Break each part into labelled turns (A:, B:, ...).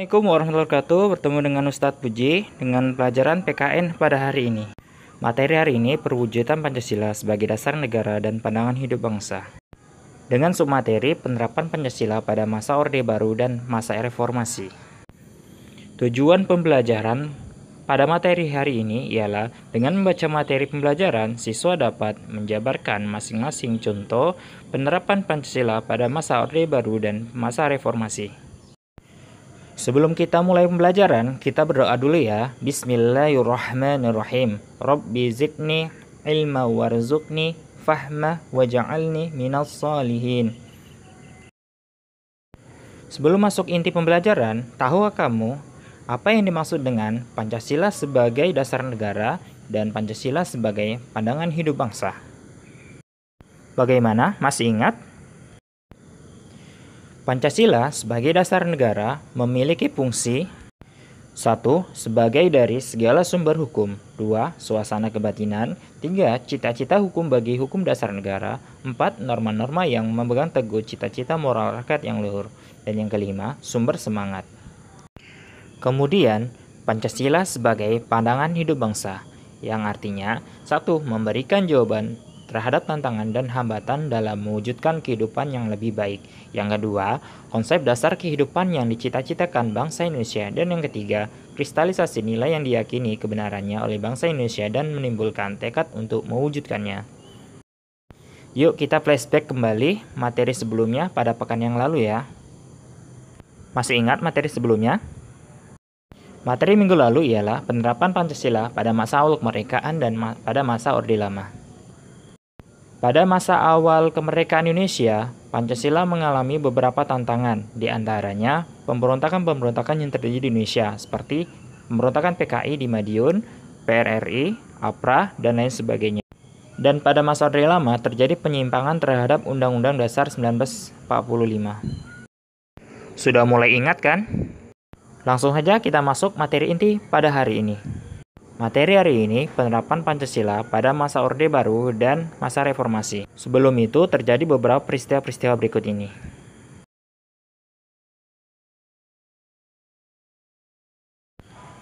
A: Assalamualaikum warahmatullahi wabarakatuh. Bertemu dengan Ustadz Puji dengan pelajaran PKN pada hari ini. Materi hari ini perwujudan Pancasila sebagai dasar negara dan pandangan hidup bangsa. Dengan submateri penerapan Pancasila pada masa Orde Baru dan masa reformasi. Tujuan pembelajaran pada materi hari ini ialah dengan membaca materi pembelajaran, siswa dapat menjabarkan masing-masing contoh penerapan Pancasila pada masa Orde Baru dan masa reformasi. Sebelum kita mulai pembelajaran, kita berdoa dulu ya. Bismillahirrahmanirrahim. Rabbi zidni ilma warzuqni fahma waj'alni minas salihin. Sebelum masuk inti pembelajaran, tahukah kamu apa yang dimaksud dengan Pancasila sebagai dasar negara dan Pancasila sebagai pandangan hidup bangsa? Bagaimana? Masih ingat? Pancasila sebagai dasar negara memiliki fungsi 1. Sebagai dari segala sumber hukum 2. Suasana kebatinan 3. Cita-cita hukum bagi hukum dasar negara 4. Norma-norma yang memegang teguh cita-cita moral rakyat yang luhur dan yang kelima, sumber semangat. Kemudian, Pancasila sebagai pandangan hidup bangsa yang artinya 1. Memberikan jawaban terhadap tantangan dan hambatan dalam mewujudkan kehidupan yang lebih baik. Yang kedua, konsep dasar kehidupan yang dicita-citakan bangsa Indonesia. Dan yang ketiga, kristalisasi nilai yang diyakini kebenarannya oleh bangsa Indonesia dan menimbulkan tekad untuk mewujudkannya. Yuk kita flashback kembali materi sebelumnya pada pekan yang lalu ya. Masih ingat materi sebelumnya? Materi minggu lalu ialah penerapan Pancasila pada masa awal kemerdekaan dan pada masa Orde Lama. Pada masa awal kemerdekaan Indonesia, Pancasila mengalami beberapa tantangan, di antaranya pemberontakan-pemberontakan yang terjadi di Indonesia, seperti pemberontakan PKI di Madiun, PRRI, APRA, dan lain sebagainya. Dan pada masa Orde Lama terjadi penyimpangan terhadap Undang-Undang Dasar 1945. Sudah mulai ingat kan? Langsung saja kita masuk materi inti pada hari ini. Materi hari ini penerapan Pancasila pada masa Orde Baru dan masa reformasi. Sebelum itu terjadi beberapa peristiwa-peristiwa berikut ini.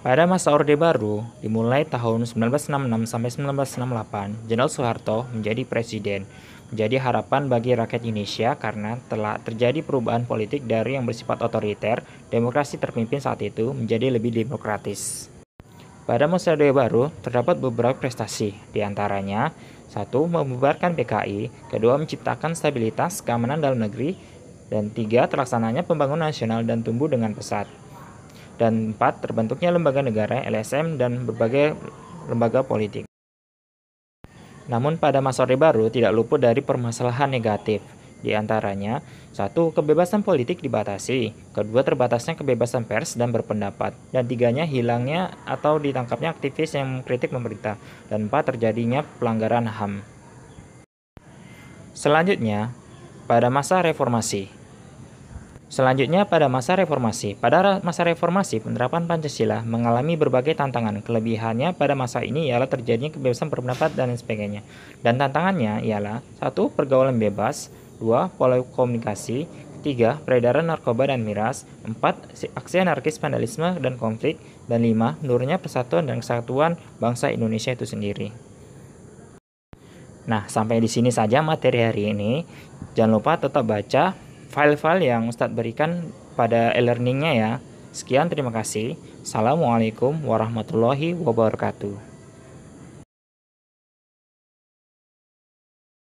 A: Pada masa Orde Baru, dimulai tahun 1966 sampai 1968, Jenderal Soeharto menjadi presiden. Menjadi harapan bagi rakyat Indonesia karena telah terjadi perubahan politik dari yang bersifat otoriter, demokrasi terpimpin saat itu menjadi lebih demokratis. Pada masa Orde Baru, terdapat beberapa prestasi, di antaranya 1. Membubarkan PKI, 2. Menciptakan stabilitas keamanan dalam negeri, dan 3. Terlaksananya pembangunan nasional dan tumbuh dengan pesat, dan 4. Terbentuknya lembaga negara, LSM, dan berbagai lembaga politik. Namun pada masa Orde Baru tidak luput dari permasalahan negatif, di antaranya 1. Kebebasan politik dibatasi, 2. Terbatasnya kebebasan pers dan berpendapat, dan 3. Hilangnya atau ditangkapnya aktivis yang mengkritik pemerintah, dan 4. Terjadinya pelanggaran HAM. Selanjutnya, pada masa reformasi. Pada masa reformasi, penerapan Pancasila mengalami berbagai tantangan. Kelebihannya pada masa ini ialah terjadinya kebebasan berpendapat dan lain sebagainya. Dan tantangannya ialah 1. Pergaulan bebas, 2. Pola komunikasi, 3. Peredaran narkoba dan miras, 4. Aksi anarkis, vandalisme, dan konflik, dan 5. Menurunnya persatuan dan kesatuan bangsa Indonesia itu sendiri. Nah, sampai di sini saja materi hari ini. Jangan lupa tetap baca file-file yang Ustadz berikan pada e-learningnya ya. Sekian, terima kasih. Assalamualaikum warahmatullahi wabarakatuh.